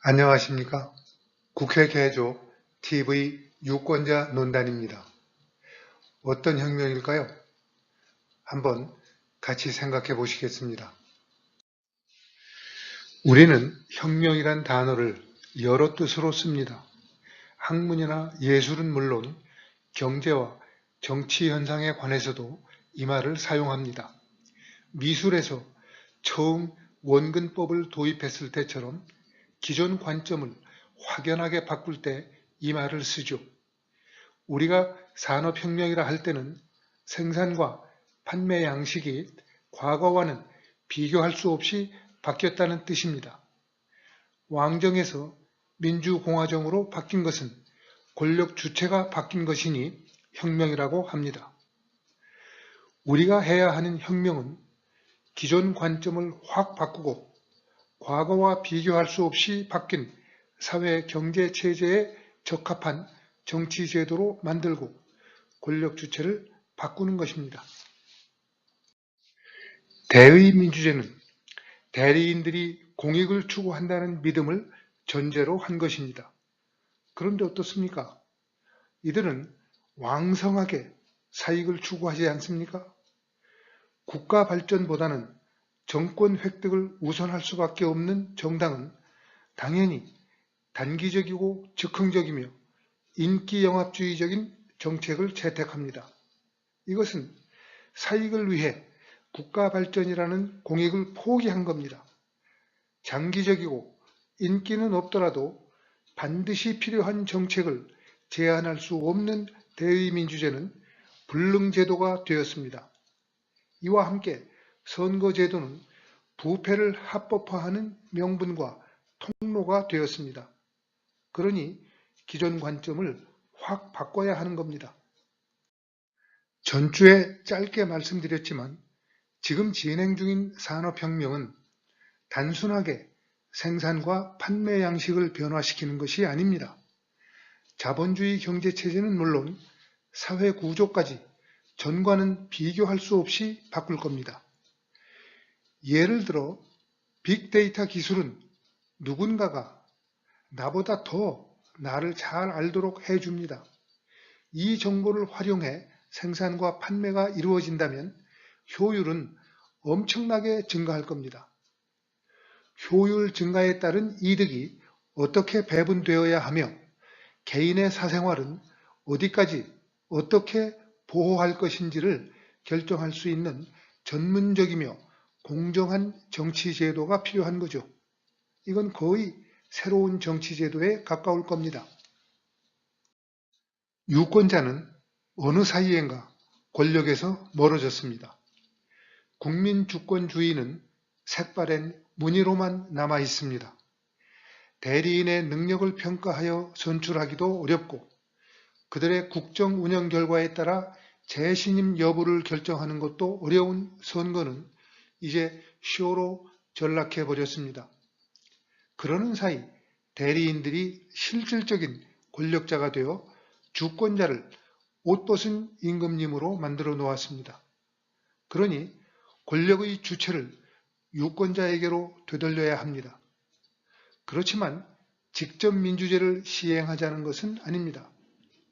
안녕하십니까? 국회 개조 TV 유권자 논단입니다. 어떤 혁명일까요? 한번 같이 생각해 보시겠습니다. 우리는 혁명이란 단어를 여러 뜻으로 씁니다. 학문이나 예술은 물론 경제와 정치 현상에 관해서도 이 말을 사용합니다. 미술에서 처음 원근법을 도입했을 때처럼 기존 관점을 확연하게 바꿀 때 이 말을 쓰죠. 우리가 산업혁명이라 할 때는 생산과 판매 양식이 과거와는 비교할 수 없이 바뀌었다는 뜻입니다. 왕정에서 민주공화정으로 바뀐 것은 권력 주체가 바뀐 것이니 혁명이라고 합니다. 우리가 해야 하는 혁명은 기존 관점을 확 바꾸고 과거와 비교할 수 없이 바뀐 사회 경제 체제에 적합한 정치 제도로 만들고 권력 주체를 바꾸는 것입니다. 대의 민주제는 대리인들이 공익을 추구한다는 믿음을 전제로 한 것입니다. 그런데 어떻습니까? 이들은 왕성하게 사익을 추구하지 않습니까? 국가 발전보다는 정권 획득을 우선할 수밖에 없는 정당은 당연히 단기적이고 즉흥적이며 인기영합주의적인 정책을 채택합니다. 이것은 사익을 위해 국가 발전이라는 공익을 포기한 겁니다. 장기적이고 인기는 없더라도 반드시 필요한 정책을 제안할 수 없는 대의민주제는 불능제도가 되었습니다. 이와 함께 선거제도는 부패를 합법화하는 명분과 통로가 되었습니다. 그러니 기존 관점을 확 바꿔야 하는 겁니다. 전주에 짧게 말씀드렸지만 지금 진행 중인 산업혁명은 단순하게 생산과 판매 양식을 변화시키는 것이 아닙니다. 자본주의 경제체제는 물론 사회 구조까지 전과는 비교할 수 없이 바꿀 겁니다. 예를 들어 빅데이터 기술은 누군가가 나보다 더 나를 잘 알도록 해줍니다. 이 정보를 활용해 생산과 판매가 이루어진다면 효율은 엄청나게 증가할 겁니다. 효율 증가에 따른 이득이 어떻게 배분되어야 하며 개인의 사생활은 어디까지 어떻게 보호할 것인지를 결정할 수 있는 전문적이며 공정한 정치제도가 필요한 거죠. 이건 거의 새로운 정치제도에 가까울 겁니다. 유권자는 어느 사이엔가 권력에서 멀어졌습니다. 국민주권주의는 색바랜 무늬로만 남아 있습니다. 대리인의 능력을 평가하여 선출하기도 어렵고 그들의 국정 운영 결과에 따라 재신임 여부를 결정하는 것도 어려운 선거는 이제 쇼로 전락해 버렸습니다. 그러는 사이 대리인들이 실질적인 권력자가 되어 주권자를 옷벗은 임금님으로 만들어 놓았습니다. 그러니 권력의 주체를 유권자에게로 되돌려야 합니다. 그렇지만 직접 민주제를 시행하자는 것은 아닙니다.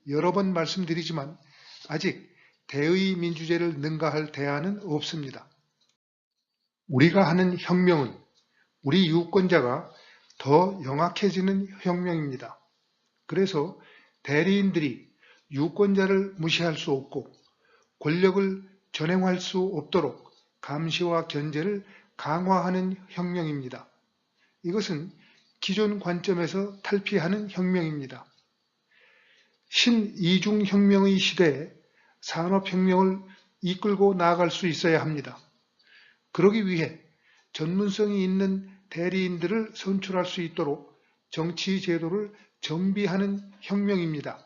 여러 번 말씀드리지만 아직 대의 민주제를 능가할 대안은 없습니다. 우리가 하는 혁명은 우리 유권자가 더 영악해지는 혁명입니다. 그래서 대리인들이 유권자를 무시할 수 없고 권력을 전행할 수 없도록 감시와 견제를 강화하는 혁명입니다. 이것은 기존 관점에서 탈피하는 혁명입니다. 신이중혁명의 시대에 산업혁명을 이끌고 나아갈 수 있어야 합니다. 그러기 위해 전문성이 있는 대리인들을 선출할 수 있도록 정치제도를 정비하는 혁명입니다.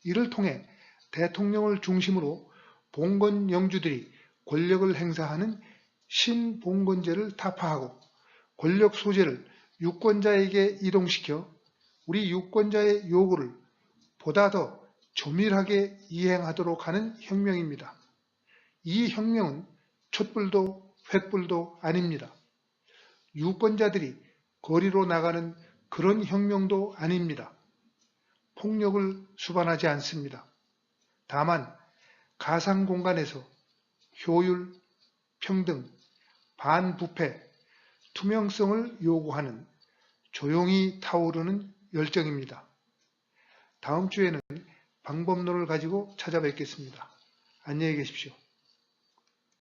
이를 통해 대통령을 중심으로 봉건 영주들이 권력을 행사하는 신봉건제를 타파하고 권력 소재를 유권자에게 이동시켜 우리 유권자의 요구를 보다 더 조밀하게 이행하도록 하는 혁명입니다. 이 혁명은 촛불도 횃불도 아닙니다. 유권자들이 거리로 나가는 그런 혁명도 아닙니다. 폭력을 수반하지 않습니다. 다만 가상 공간에서 효율, 평등, 반부패, 투명성을 요구하는 조용히 타오르는 열정입니다. 다음 주에는 방법론을 가지고 찾아뵙겠습니다. 안녕히 계십시오.